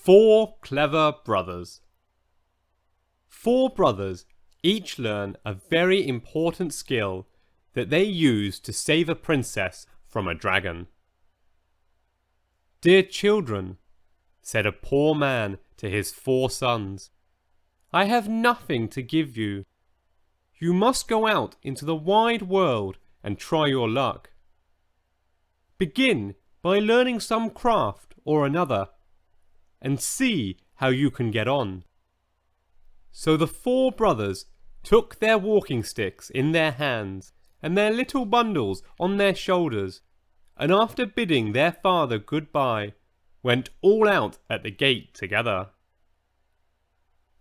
Four Clever Brothers. Four brothers each learn a very important skill that they use to save a princess from a dragon. "Dear children," said a poor man to his four sons, "I have nothing to give you. You must go out into the wide world and try your luck. Begin by learning some craft or another, and see how you can get on." So the four brothers took their walking sticks in their hands and their little bundles on their shoulders, and after bidding their father goodbye, went all out at the gate together.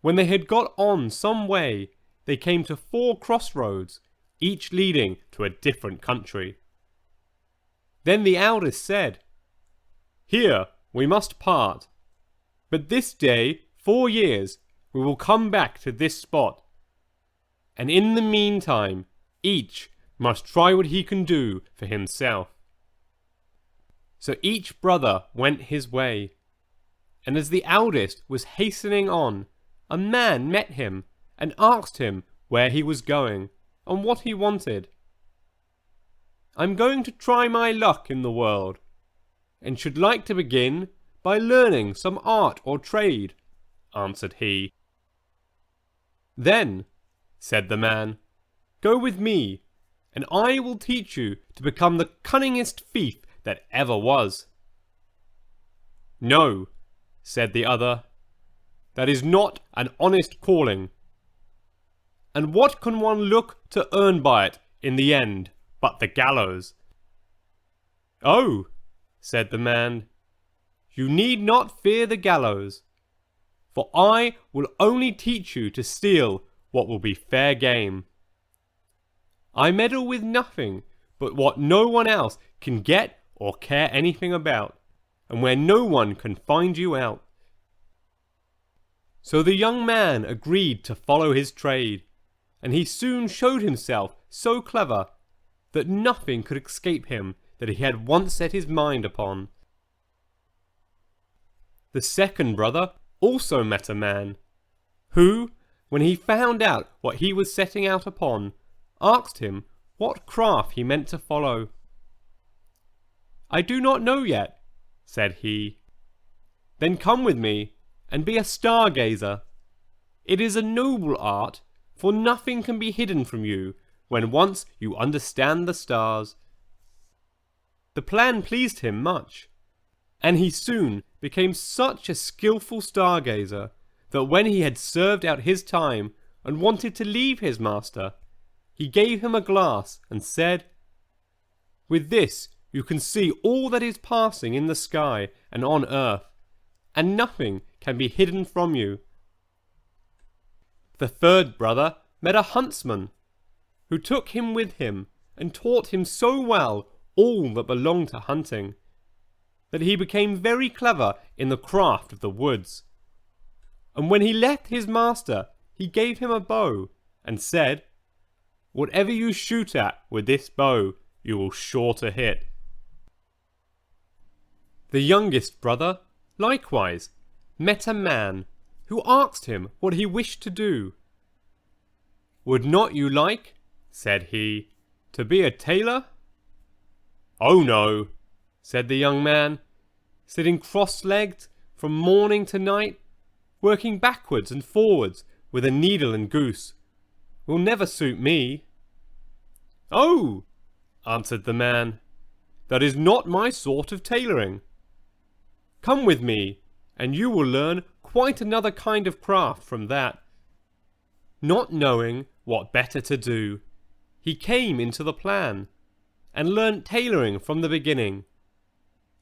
When they had got on some way, they came to four crossroads, each leading to a different country. Then the eldest said, "Here we must part, but this day 4 years we will come back to this spot, and in the meantime each must try what he can do for himself." So each brother went his way, and as the eldest was hastening on, a man met him and asked him where he was going and what he wanted. "I'm going to try my luck in the world, and should like to begin by learning some art or trade," answered he. "Then," said the man, "go with me, and I will teach you to become the cunningest thief that ever was." "No," said the other, "that is not an honest calling. And what can one look to earn by it in the end but the gallows?" "Oh," said the man, "you need not fear the gallows, for I will only teach you to steal what will be fair game. I meddle with nothing but what no one else can get or care anything about, and where no one can find you out." So the young man agreed to follow his trade, and he soon showed himself so clever that nothing could escape him that he had once set his mind upon. The second brother also met a man, who, when he found out what he was setting out upon, asked him what craft he meant to follow. "I do not know yet," said he. "Then come with me and be a stargazer. It is a noble art, for nothing can be hidden from you when once you understand the stars." The plan pleased him much, and he soon became such a skillful stargazer that when he had served out his time and wanted to leave his master, he gave him a glass and said, "With this you can see all that is passing in the sky and on earth, and nothing can be hidden from you." The third brother met a huntsman, who took him with him and taught him so well all that belonged to hunting, that he became very clever in the craft of the woods. And when he left his master, he gave him a bow, and said, "Whatever you shoot at with this bow, you will sure to hit." The youngest brother, likewise, met a man, who asked him what he wished to do. "Would not you like," said he, "to be a tailor?" "Oh no," said the young man, "sitting cross-legged from morning to night, working backwards and forwards with a needle and goose, will never suit me." "Oh," answered the man, "that is not my sort of tailoring. Come with me, and you will learn quite another kind of craft from that." Not knowing what better to do, he came into the plan, and learnt tailoring from the beginning.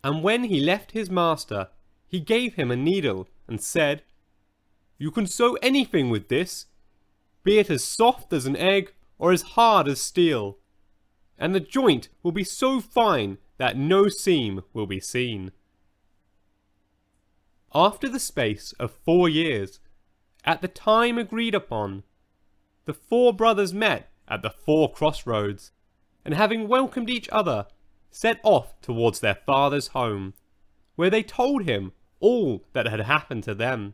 And when he left his master, he gave him a needle, and said, "You can sew anything with this, be it as soft as an egg or as hard as steel, and the joint will be so fine that no seam will be seen." After the space of 4 years, at the time agreed upon, the four brothers met at the four crossroads, and having welcomed each other, set off towards their father's home, where they told him all that had happened to them,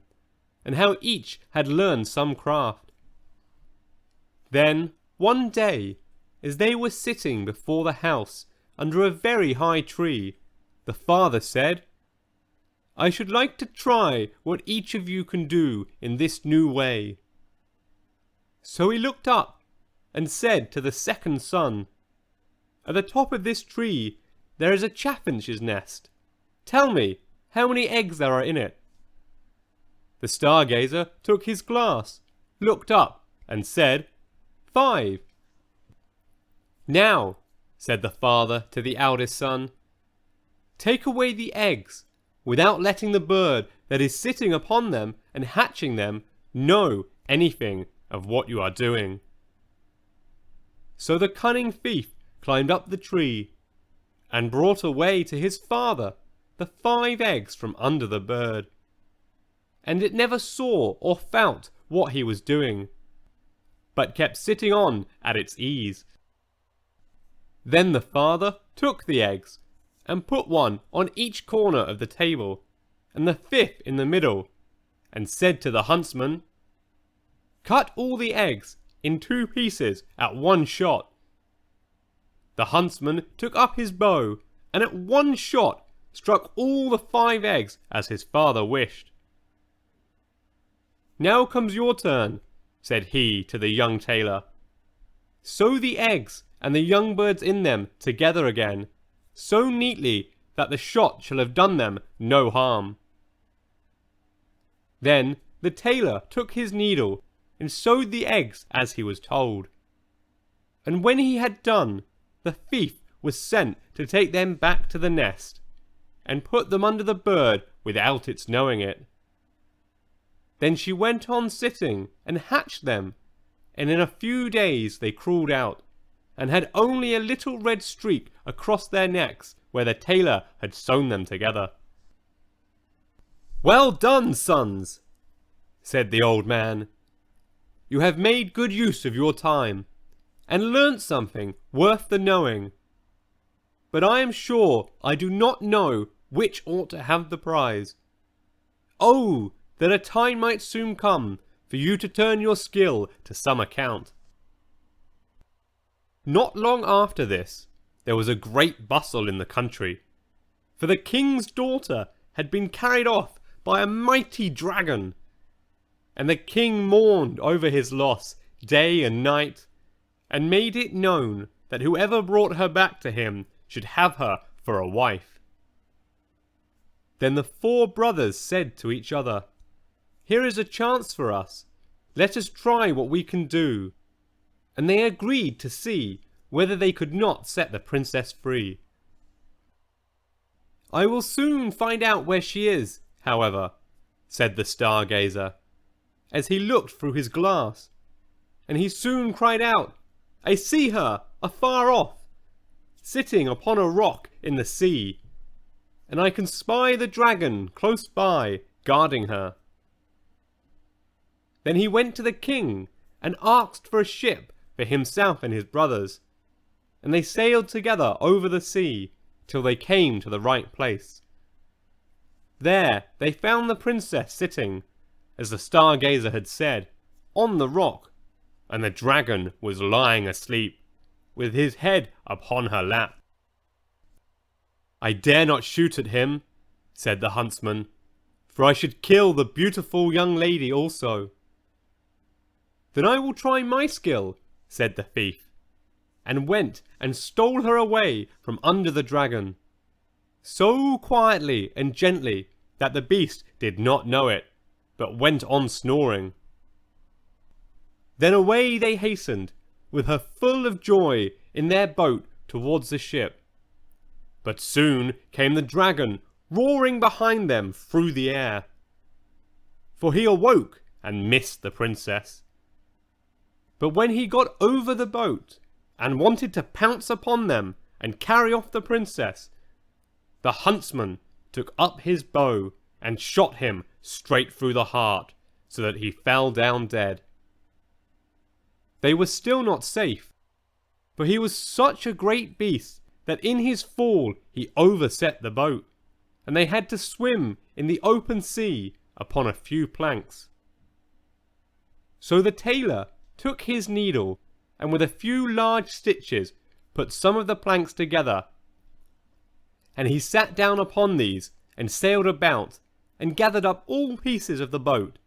and how each had learned some craft. Then, one day, as they were sitting before the house under a very high tree, the father said, "I should like to try what each of you can do in this new way." So he looked up and said to the second son, "At the top of this tree there is a chaffinch's nest. Tell me how many eggs there are in it." The stargazer took his glass, looked up, and said, "5." "Now," said the father to the eldest son, "take away the eggs, without letting the bird that is sitting upon them and hatching them know anything of what you are doing." So the cunning thief climbed up the tree, and brought away to his father the 5 eggs from under the bird. And it never saw or felt what he was doing, but kept sitting on at its ease. Then the father took the eggs, and put one on each corner of the table, and the 5th in the middle, and said to the huntsman, "Cut all the eggs in 2 pieces at one shot." The huntsman took up his bow, and at one shot struck all the 5 eggs as his father wished. "Now comes your turn," said he to the young tailor. "Sew the eggs and the young birds in them together again, so neatly that the shot shall have done them no harm." Then the tailor took his needle and sewed the eggs as he was told. And when he had done, the thief was sent to take them back to the nest, and put them under the bird without its knowing it. Then she went on sitting and hatched them, and in a few days they crawled out, and had only a little red streak across their necks where the tailor had sewn them together. "Well done, sons," said the old man. "You have made good use of your time, and learnt something worth the knowing. But I am sure I do not know which ought to have the prize. Oh, that a time might soon come for you to turn your skill to some account." Not long after this, there was a great bustle in the country, for the king's daughter had been carried off by a mighty dragon, and the king mourned over his loss day and night, and made it known that whoever brought her back to him should have her for a wife. Then the 4 brothers said to each other, "Here is a chance for us. Let us try what we can do." And they agreed to see whether they could not set the princess free. "I will soon find out where she is, however," said the stargazer, as he looked through his glass, and he soon cried out, "I see her afar off, sitting upon a rock in the sea, and I can spy the dragon close by, guarding her." Then he went to the king and asked for a ship for himself and his brothers, and they sailed together over the sea till they came to the right place. There they found the princess sitting, as the stargazer had said, on the rock, and the dragon was lying asleep, with his head upon her lap. "I dare not shoot at him," said the huntsman, "for I should kill the beautiful young lady also." "Then I will try my skill," said the thief, and went and stole her away from under the dragon, so quietly and gently that the beast did not know it, but went on snoring. Then away they hastened, with her full of joy, in their boat towards the ship. But soon came the dragon roaring behind them through the air, for he awoke and missed the princess. But when he got over the boat and wanted to pounce upon them and carry off the princess, the huntsman took up his bow and shot him straight through the heart, so that he fell down dead. They were still not safe, for he was such a great beast that in his fall he overset the boat, and they had to swim in the open sea upon a few planks. So the tailor took his needle, and with a few large stitches put some of the planks together. And he sat down upon these, and sailed about, and gathered up all pieces of the boat,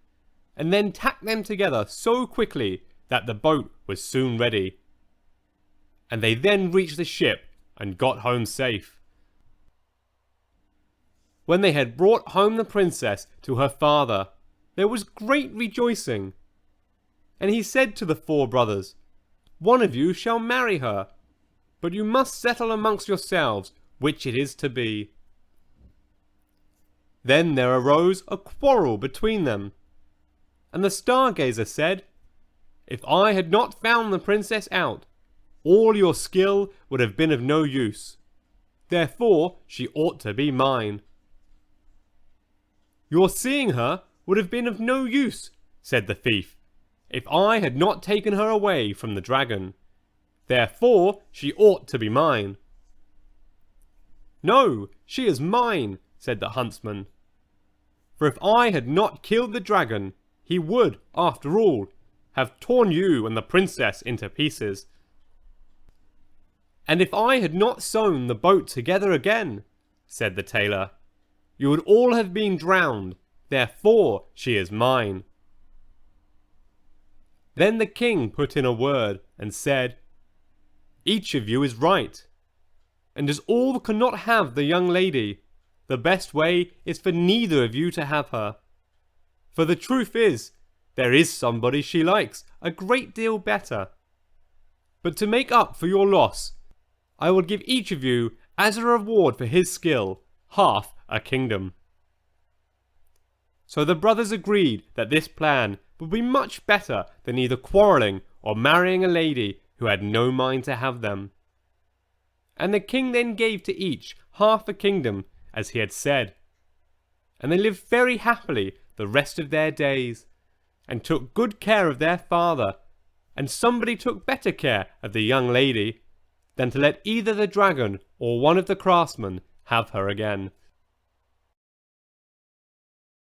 and then tacked them together so quickly that the boat was soon ready. And they then reached the ship, and got home safe. When they had brought home the princess to her father, there was great rejoicing. And he said to the 4 brothers, "One of you shall marry her, but you must settle amongst yourselves which it is to be." Then there arose a quarrel between them, and the Stargazer said, "If I had not found the princess out, all your skill would have been of no use. Therefore she ought to be mine." "Your seeing her would have been of no use," said the thief, "if I had not taken her away from the dragon. Therefore she ought to be mine." "No, she is mine," said the huntsman. "For if I had not killed the dragon, he would, after all, have torn you and the princess into pieces. And if I had not sewn the boat together again," said the tailor, "you would all have been drowned. Therefore she is mine." Then the king put in a word and said, "Each of you is right. And as all cannot have the young lady, the best way is for neither of you to have her. For the truth is, there is somebody she likes a great deal better. But to make up for your loss, I will give each of you, as a reward for his skill, half a kingdom." So the brothers agreed that this plan would be much better than either quarrelling or marrying a lady who had no mind to have them. And the king then gave to each half a kingdom, as he had said. And they lived very happily the rest of their days, and took good care of their father, and somebody took better care of the young lady than to let either the dragon or one of the craftsmen have her again.